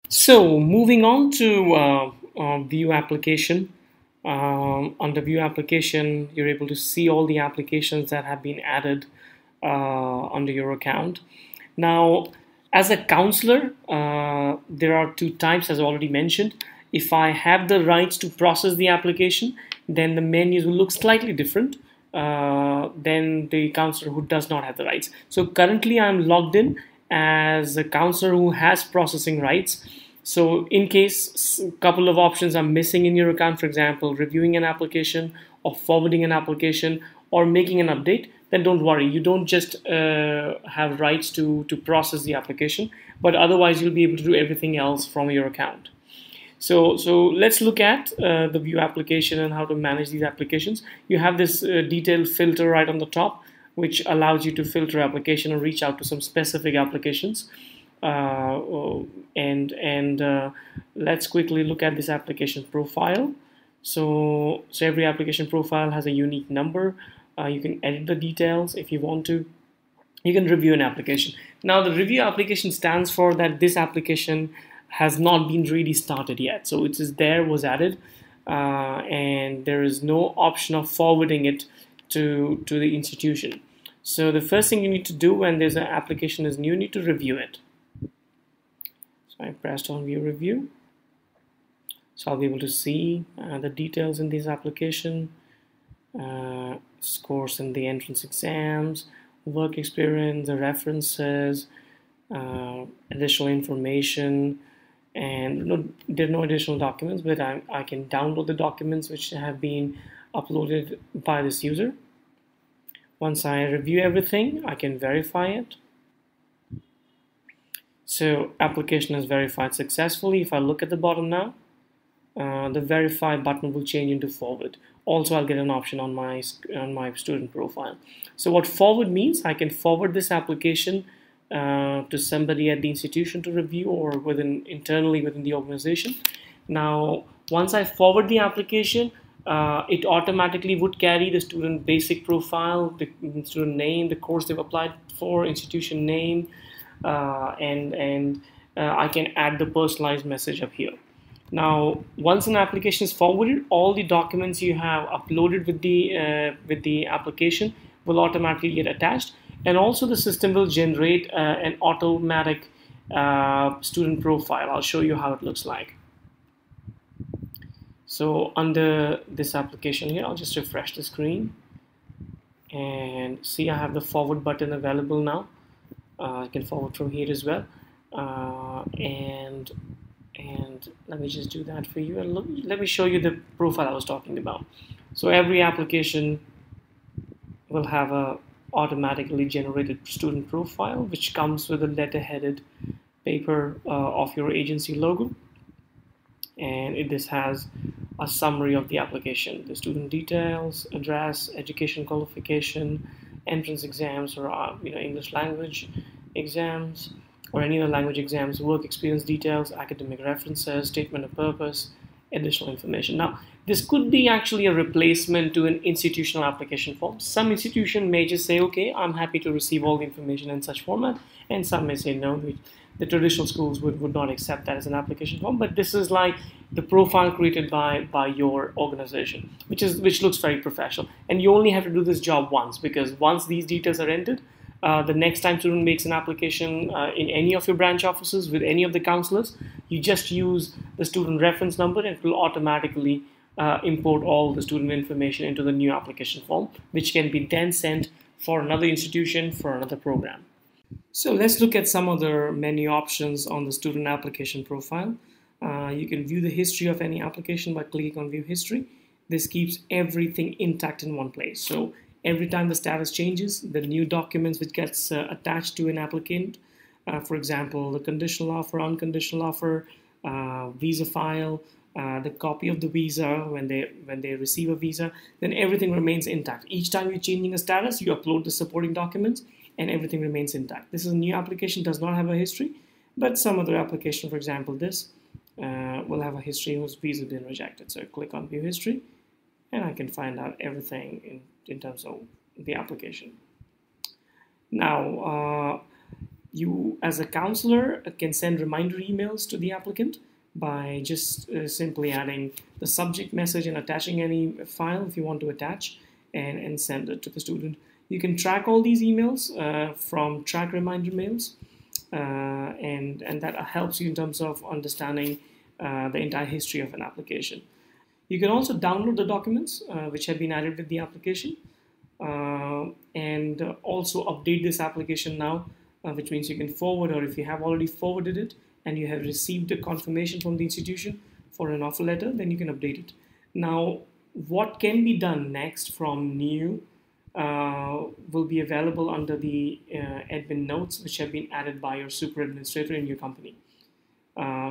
So moving on to view application. Under view application, you're able to see all the applications that have been added under your account. Now, as a counselor, there are two types, as already mentioned. If I have the rights to process the application, then the menus will look slightly different than the counselor who does not have the rights. So currently, I'm logged in as a counselor who has processing rights. So in case a couple of options are missing in your account, for example, reviewing an application or forwarding an application or making an update, then don't worry. You don't just have rights to process the application, but otherwise you'll be able to do everything else from your account. So let's look at the view application and how to manage these applications. You have this detailed filter right on the top, which allows you to filter application and reach out to some specific applications. And let's quickly look at this application profile. So every application profile has a unique number. You can edit the details if you want to. You can review an application. Now the review application stands for that this application has not been really started yet. So it is there, was added, and there is no option of forwarding it to the institution. So the first thing you need to do when there's an application is new, you need to review it. So I pressed on view review. So I'll be able to see the details in this application, scores in the entrance exams, work experience, the references, additional information, and there are no additional documents, but I can download the documents which have been uploaded by this user. Once I review everything, I can verify it. So application is verified successfully. If I look at the bottom now, the verify button will change into forward. Also, I'll get an option on my student profile. So what forward means, I can forward this application to somebody at the institution to review or internally within the organization. Now, once I forward the application, it automatically would carry the student basic profile, the student name, the course they've applied for, institution name, and I can add the personalized message up here. Now, once an application is forwarded, all the documents you have uploaded with the application will automatically get attached, and also the system will generate an automatic student profile. I'll show you how it looks like. So under this application here, I'll just refresh the screen and see I have the forward button available now. I can forward from here as well, and let me just do that for you, and let me show you the profile I was talking about. So every application will have a automatically generated student profile, which comes with a letter-headed paper of your agency logo, and this has a summary of the application, the student details, address, education qualification, entrance exams, or English language exams, or any other language exams, work experience details, academic references, statement of purpose, additional information. Now, this could be actually a replacement to an institutional application form. Some institution may just say, okay, I'm happy to receive all the information in such format, and some may say no. The traditional schools would not accept that as an application form, but this is like the profile created by your organization, which looks very professional. And you only have to do this job once, because once these details are entered, the next time student makes an application in any of your branch offices with any of the counselors, you just use the student reference number, and it will automatically import all the student information into the new application form, which can be then sent for another institution for another program. So let's look at some other menu options on the student application profile. You can view the history of any application by clicking on view history. This keeps everything intact in one place. So every time the status changes, the new documents which gets attached to an applicant, for example, the conditional offer, unconditional offer, visa file, the copy of the visa when they receive a visa, then everything remains intact. Each time you're changing a status, you upload the supporting documents, and everything remains intact. This is a new application, does not have a history, but some other application, for example, this will have a history whose visa has been rejected. So I click on view history, and I can find out everything in terms of the application. Now, You, as a counselor, can send reminder emails to the applicant by just simply adding the subject message and attaching any file if you want to attach, and send it to the student. You can track all these emails from track reminder mails, and that helps you in terms of understanding the entire history of an application. You can also download the documents which have been added with the application, and also update this application now, which means you can forward, or if you have already forwarded it and you have received a confirmation from the institution for an offer letter, then you can update it. Now, what can be done next from new will be available under the admin notes, which have been added by your super administrator in your company.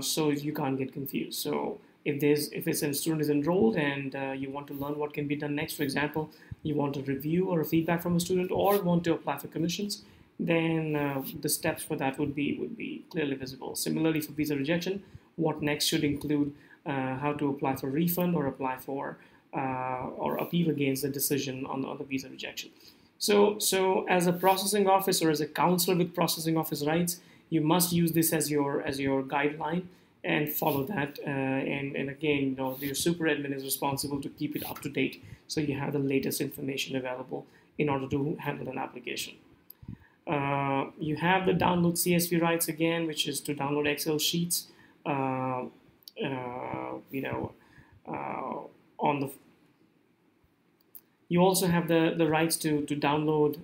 So you can't get confused. So if a student is enrolled and you want to learn what can be done next, for example, you want a review or a feedback from a student, or want to apply for commissions, then the steps for that would be clearly visible. Similarly, for visa rejection, what next should include how to apply for refund, or apply for or appeal against the decision on the visa rejection. So as a processing office, or as a counselor with processing office rights, you must use this as your guideline and follow that. And again, your super admin is responsible to keep it up to date, so you have the latest information available in order to handle an application. You have the download CSV rights again, which is to download Excel sheets. You also have the rights to download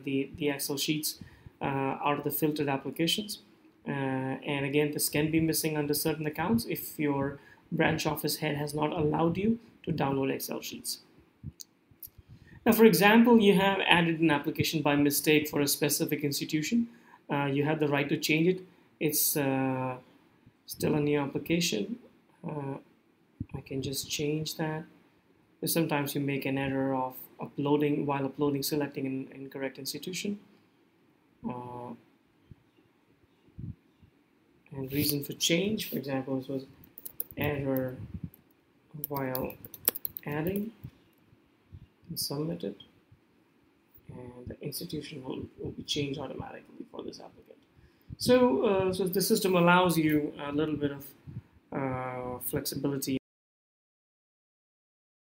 the Excel sheets out of the filtered applications. And again, this can be missing under certain accounts if your branch office head has not allowed you to download Excel sheets. Now, for example, you have added an application by mistake for a specific institution. You have the right to change it. It's still a new application. I can just change that. Sometimes you make an error of selecting an incorrect institution. And reason for change, for example, this was error while adding, and submit it, and the institution will be changed automatically for this applicant. So the system allows you a little bit of flexibility